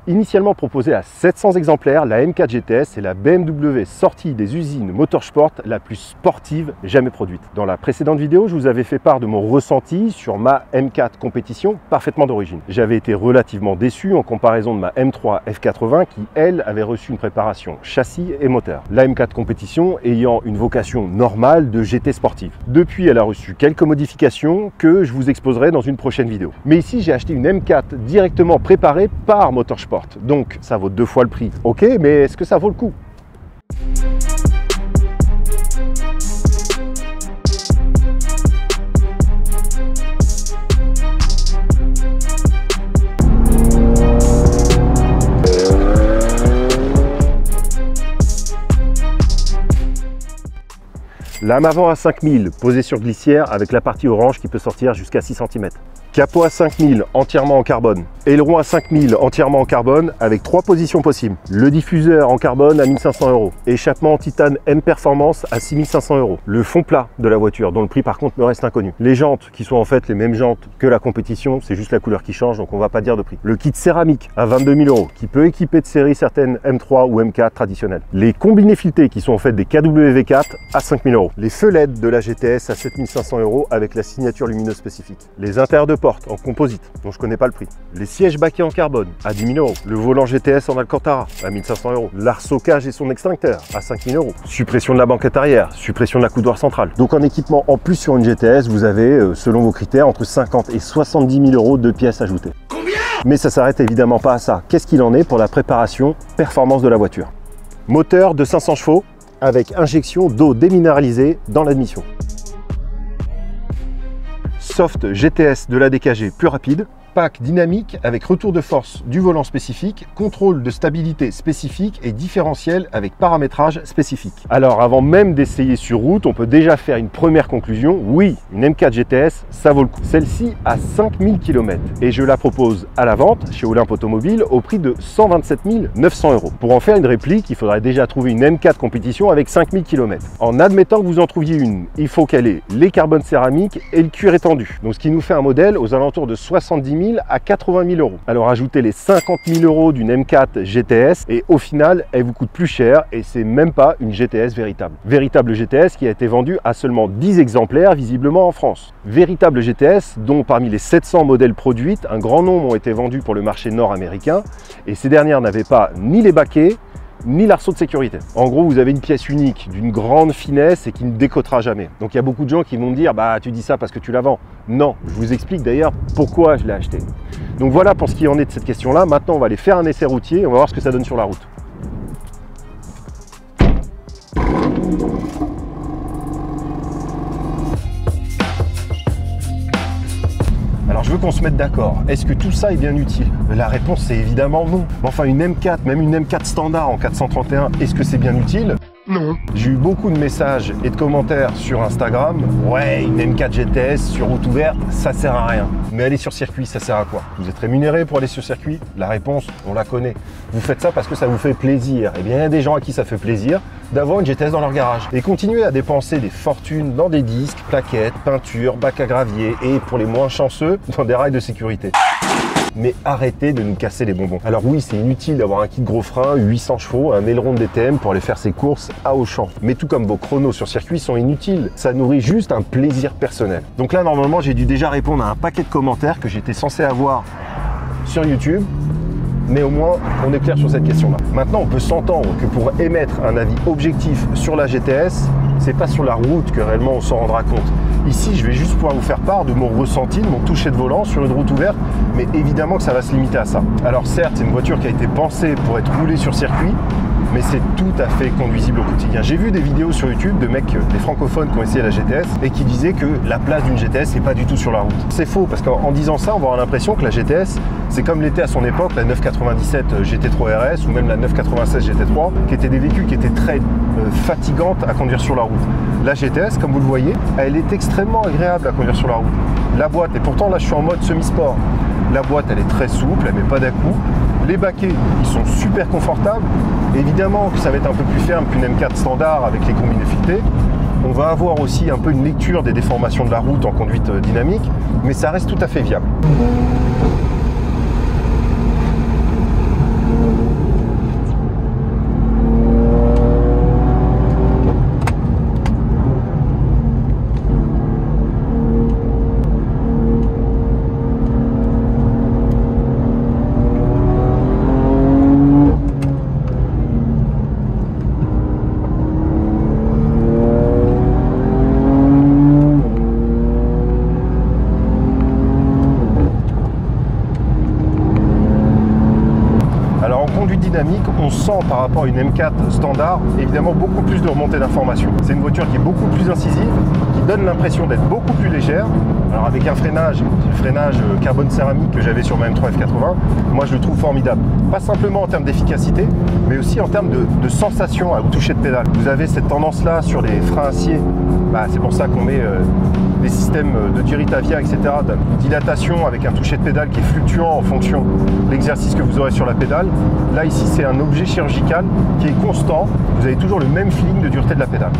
Initialement proposée à 700 exemplaires, la M4 GTS est la BMW sortie des usines Motorsport la plus sportive jamais produite. Dans la précédente vidéo, je vous avais fait part de mon ressenti sur ma M4 compétition parfaitement d'origine. J'avais été relativement déçu en comparaison de ma M3 F80 qui, elle, avait reçu une préparation châssis et moteur. La M4 compétition ayant une vocation normale de GT sportive. Depuis, elle a reçu quelques modifications que je vous exposerai dans une prochaine vidéo. Mais ici, j'ai acheté une M4 directement préparée par Motorsport. Donc ça vaut 2 fois le prix. Ok, mais est-ce que ça vaut le coup? Lame avant à 5000, posée sur glissière avec la partie orange qui peut sortir jusqu'à 6 cm. Capot à 5000, entièrement en carbone. Aileron à 5000, entièrement en carbone, avec 3 positions possibles. Le diffuseur en carbone à 1500 €. Échappement en titane M Performance à 6500 €. Le fond plat de la voiture, dont le prix par contre me reste inconnu. Les jantes, qui sont en fait les mêmes jantes que la compétition, c'est juste la couleur qui change, donc on va pas dire de prix. Le kit céramique à 22 000 €, qui peut équiper de série certaines M3 ou M4 traditionnelles. Les combinés filetés, qui sont en fait des KW-V4 à 5000 €. Les feux LED de la GTS à 7500 € avec la signature lumineuse spécifique. Les intérieurs de porte en composite, dont je connais pas le prix. Les sièges baquets en carbone à 10 000 €. Le volant GTS en Alcantara à 1500 €. L'arceau-cage et son extincteur à 5 000 €. Suppression de la banquette arrière, suppression de la coudoir centrale. Donc en équipement en plus sur une GTS, vous avez, selon vos critères, entre 50 et 70 000 € de pièces ajoutées. Combien? Mais ça s'arrête évidemment pas à ça. Qu'est-ce qu'il en est pour la préparation performance de la voiture? Moteur de 500 chevaux avec injection d'eau déminéralisée dans l'admission. Soft GTS de la DKG plus rapide, pack dynamique avec retour de force du volant spécifique, contrôle de stabilité spécifique et différentiel avec paramétrage spécifique. Alors avant même d'essayer sur route, on peut déjà faire une première conclusion. Oui, une M4 GTS, ça vaut le coup. Celle-ci a 5000 km et je la propose à la vente chez Olympe Automobile au prix de 127 900 €. Pour en faire une réplique, il faudrait déjà trouver une M4 compétition avec 5000 km. En admettant que vous en trouviez une, il faut qu'elle ait les carbones céramiques et le cuir étendu. Donc ce qui nous fait un modèle aux alentours de 70 000 à 80 000 €. Alors ajoutez les 50 000 € d'une M4 GTS et au final, elle vous coûte plus cher et c'est même pas une GTS véritable. Véritable GTS qui a été vendue à seulement 10 exemplaires visiblement en France. Véritable GTS dont parmi les 700 modèles produits, un grand nombre ont été vendus pour le marché nord-américain et ces dernières n'avaient pas ni les baquets ni l'arceau de sécurité. En gros, vous avez une pièce unique, d'une grande finesse et qui ne décotera jamais. Donc il y a beaucoup de gens qui vont me dire, bah tu dis ça parce que tu la vends. Non, je vous explique d'ailleurs pourquoi je l'ai acheté. Donc voilà pour ce qui en est de cette question-là. Maintenant, on va aller faire un essai routier, on va voir ce que ça donne sur la route. Alors je veux qu'on se mette d'accord, est-ce que tout ça est bien utile? La réponse c'est évidemment non. Enfin une M4, même une M4 standard en 431, est-ce que c'est bien utile? Non. J'ai eu beaucoup de messages et de commentaires sur Instagram. Ouais, une M4 GTS sur route ouverte, ça sert à rien. Mais aller sur circuit, ça sert à quoi? Vous êtes rémunéré pour aller sur circuit? La réponse, on la connaît. Vous faites ça parce que ça vous fait plaisir. Eh bien, il y a des gens à qui ça fait plaisir d'avoir une GTS dans leur garage. Et continuer à dépenser des fortunes dans des disques, plaquettes, peintures, bacs à gravier et pour les moins chanceux, dans des rails de sécurité. Mais arrêtez de nous casser les bonbons. Alors oui, c'est inutile d'avoir un kit gros frein, 800 chevaux, un aileron de DTM pour aller faire ses courses à Auchan. Mais tout comme vos chronos sur circuit sont inutiles, ça nourrit juste un plaisir personnel. Donc là, normalement, j'ai dû déjà répondre à un paquet de commentaires que j'étais censé avoir sur YouTube. Mais au moins, on est clair sur cette question-là. Maintenant, on peut s'entendre que pour émettre un avis objectif sur la GTS, c'est pas sur la route que réellement on s'en rendra compte. Ici, je vais juste pouvoir vous faire part de mon ressenti, de mon toucher de volant sur une route ouverte, mais évidemment que ça va se limiter à ça. Alors certes, c'est une voiture qui a été pensée pour être roulée sur circuit, mais c'est tout à fait conduisible au quotidien. J'ai vu des vidéos sur YouTube de mecs, des francophones qui ont essayé la GTS et qui disaient que la place d'une GTS n'est pas du tout sur la route. C'est faux, parce qu'en disant ça, on va avoir l'impression que la GTS, c'est comme l'était à son époque la 997 GT3 RS ou même la 996 GT3, qui étaient des véhicules qui étaient très fatigantes à conduire sur la route. La GTS, comme vous le voyez, elle est extrêmement agréable à conduire sur la route. La boîte, et pourtant là je suis en mode semi-sport, la boîte elle est très souple, elle met pas d'à-coups. Les baquets, ils sont super confortables. Évidemment que ça va être un peu plus ferme qu'une M4 standard avec les combinés filetés. On va avoir aussi un peu une lecture des déformations de la route en conduite dynamique, mais ça reste tout à fait viable. conduite dynamique, on sent par rapport à une M4 standard, évidemment beaucoup plus de remontée d'informations. C'est une voiture qui est beaucoup plus incisive, qui donne l'impression d'être beaucoup plus légère. Alors avec un freinage, le freinage carbone céramique que j'avais sur ma M3 F80, moi je le trouve formidable. Pas simplement en termes d'efficacité, mais aussi en termes de sensation à vous toucher de pédale. Vous avez cette tendance-là sur les freins acier, c'est pour ça qu'on met des systèmes de Duritavia, etc., de dilatation avec un toucher de pédale qui est fluctuant en fonction de l'exercice que vous aurez sur la pédale. Là, ici, c'est un objet chirurgical qui est constant. Vous avez toujours le même feeling de dureté de la pédale.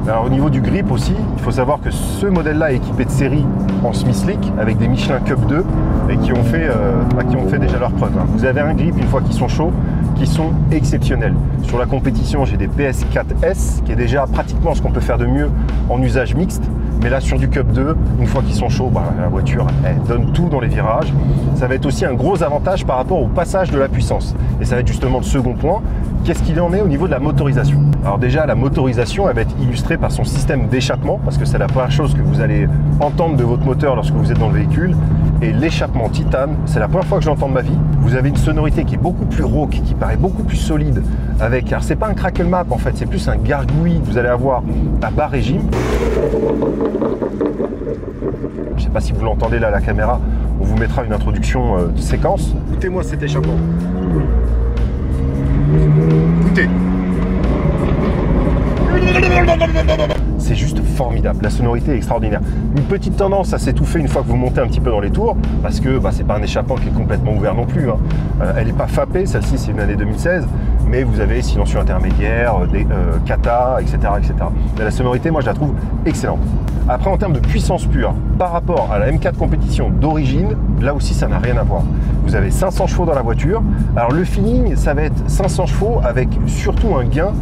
Alors, au niveau du grip aussi, il faut savoir que ce modèle-là est équipé de série en Smithslick avec des Michelin Cup 2 et qui ont fait déjà leur preuve. Vous avez un grip une fois qu'ils sont chauds, qui sont exceptionnels. Sur la compétition, j'ai des PS4S, qui est déjà pratiquement ce qu'on peut faire de mieux en usage mixte. Mais là, sur du Cup 2, une fois qu'ils sont chauds, la voiture, elle donne tout dans les virages. Ça va être aussi un gros avantage par rapport au passage de la puissance. Et ça va être justement le second point. Qu'est-ce qu'il en est au niveau de la motorisation? Alors déjà, la motorisation, elle va être illustrée par son système d'échappement, parce que c'est la première chose que vous allez entendre de votre moteur lorsque vous êtes dans le véhicule. Et l'échappement titane, c'est la première fois que je l'entends de ma vie. Vous avez une sonorité qui est beaucoup plus rauque, qui paraît beaucoup plus solide. Alors c'est pas un crackle map en fait, c'est plus un gargouille que vous allez avoir à bas régime. Je sais pas si vous l'entendez là à la caméra, on vous mettra une introduction de séquence. Écoutez-moi cet échappement. Écoutez. C'est juste formidable, la sonorité est extraordinaire. Une petite tendance à s'étouffer une fois que vous montez un petit peu dans les tours, parce que c'est pas un échappement qui est complètement ouvert non plus. Elle n'est pas FAPée, celle-ci c'est une année 2016, mais vous avez silencieux intermédiaire, des kata, etc., etc. Mais la sonorité, moi je la trouve excellente. Après, en termes de puissance pure, par rapport à la M4 compétition d'origine, là aussi ça n'a rien à voir. Vous avez 500 chevaux dans la voiture. Alors le feeling, ça va être 500 chevaux avec surtout un gain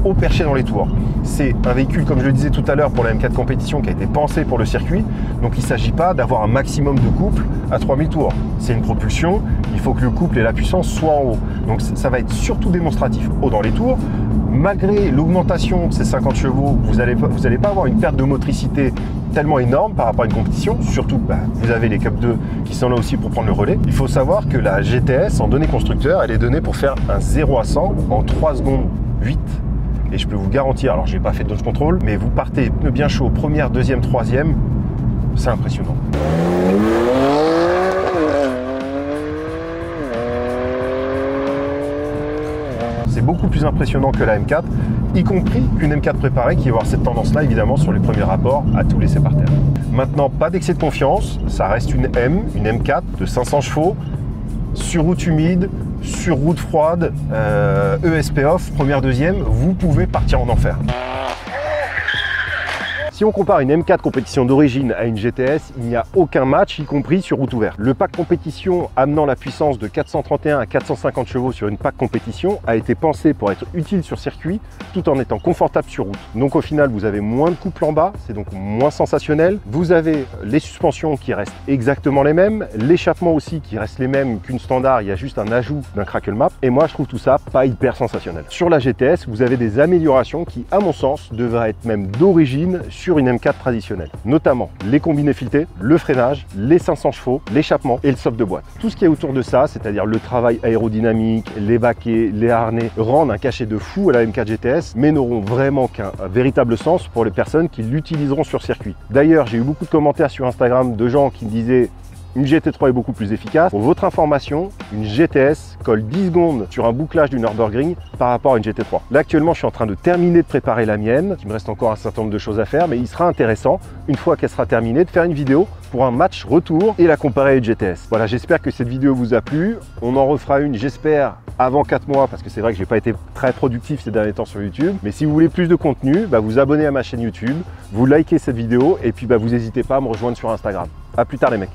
au perché dans les tours. C'est un véhicule, comme je le disais tout à l'heure, pour la M4 compétition qui a été pensé pour le circuit. Donc il ne s'agit pas d'avoir un maximum de couple à 3000 tours. C'est une propulsion, il faut que le couple et la puissance soient en haut. Donc ça va être surtout démonstratif haut dans les tours. Malgré l'augmentation de ces 50 chevaux, vous n'allez pas avoir une perte de motricité tellement énorme par rapport à une compétition. Surtout, vous avez les Cup 2 qui sont là aussi pour prendre le relais. Il faut savoir que la GTS, en données constructeur, elle est donnée pour faire un 0 à 100 en 3 secondes 8. Et je peux vous garantir, alors j'ai pas fait de dodge control, mais vous partez pneu bien chaud, première, deuxième, troisième, c'est impressionnant. C'est beaucoup plus impressionnant que la M4, y compris qu'une M4 préparée qui va avoir cette tendance-là, évidemment, sur les premiers rapports, à tout laisser par terre. Maintenant, pas d'excès de confiance, ça reste une M4 de 500 chevaux, sur route humide, sur route froide, ESP off, première, deuxième, vous pouvez partir en enfer. Si on compare une M4 compétition d'origine à une GTS, il n'y a aucun match, y compris sur route ouverte. Le pack compétition amenant la puissance de 431 à 450 chevaux sur une pack compétition a été pensé pour être utile sur circuit tout en étant confortable sur route. Donc au final, vous avez moins de couple en bas, c'est donc moins sensationnel. Vous avez les suspensions qui restent exactement les mêmes, l'échappement aussi qui reste les mêmes qu'une standard, il y a juste un ajout d'un crackle map. Et moi, je trouve tout ça pas hyper sensationnel. Sur la GTS, vous avez des améliorations qui, à mon sens, devraient être même d'origine sur une M4 traditionnelle, notamment les combinés filetés, le freinage, les 500 chevaux, l'échappement et le soft de boîte. Tout ce qui est autour de ça, c'est-à-dire le travail aérodynamique, les baquets, les harnais, rendent un cachet de fou à la M4 GTS, mais n'auront vraiment qu'un véritable sens pour les personnes qui l'utiliseront sur circuit. D'ailleurs, j'ai eu beaucoup de commentaires sur Instagram de gens qui me disaient une GT3 est beaucoup plus efficace. Pour votre information, une GTS colle 10 secondes sur un bouclage du Nürburgring par rapport à une GT3. Là, actuellement, je suis en train de terminer de préparer la mienne. Il me reste encore un certain nombre de choses à faire, mais il sera intéressant, une fois qu'elle sera terminée, de faire une vidéo pour un match retour et la comparer à une GTS. Voilà, j'espère que cette vidéo vous a plu. On en refera une, j'espère, avant 4 mois, parce que c'est vrai que j'ai pas été très productif ces derniers temps sur YouTube. Mais si vous voulez plus de contenu, vous abonnez à ma chaîne YouTube, vous likez cette vidéo et puis vous n'hésitez pas à me rejoindre sur Instagram. À plus tard les mecs.